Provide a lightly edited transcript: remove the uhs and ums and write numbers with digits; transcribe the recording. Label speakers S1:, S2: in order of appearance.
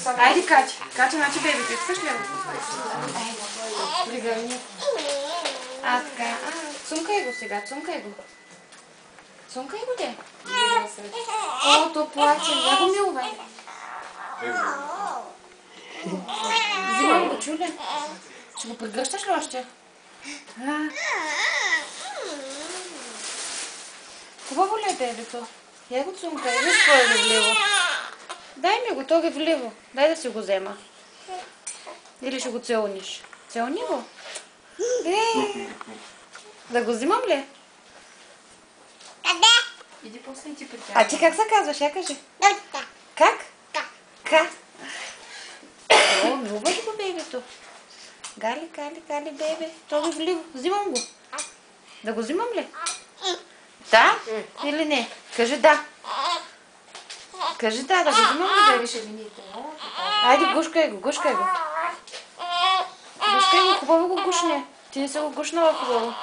S1: Айде, Катя. Катя, на тебе бебето. Искаш ли? Пригърни. Така. Цумкай го сега, цумкай го. Цумкай го, де. О, то плаче. Я го милвай. Взимам го, чуля. Ще го прегръщаш ли още? Хубаво ли е бебето? Я го цумкай. Виж какво е вливо. Дай ми го, то е вливо. Дай да си го взема. Или ще го целуниш? Целуни го. Да го взимам ли?
S2: Иди после ти притягай.
S1: А ти как се казваш? Я кажи. Как? Ка. О, милваш го, бебето. Гали, бебе. То е вливо. Взимам го. Да го взимам ли? Да или не? Кажи да. Кажи да го взимам ли, бебе? Айде, гушкай го, гушкай го. Гушкай го, хубаво го гушне. Ти не се го гушнала хубаво.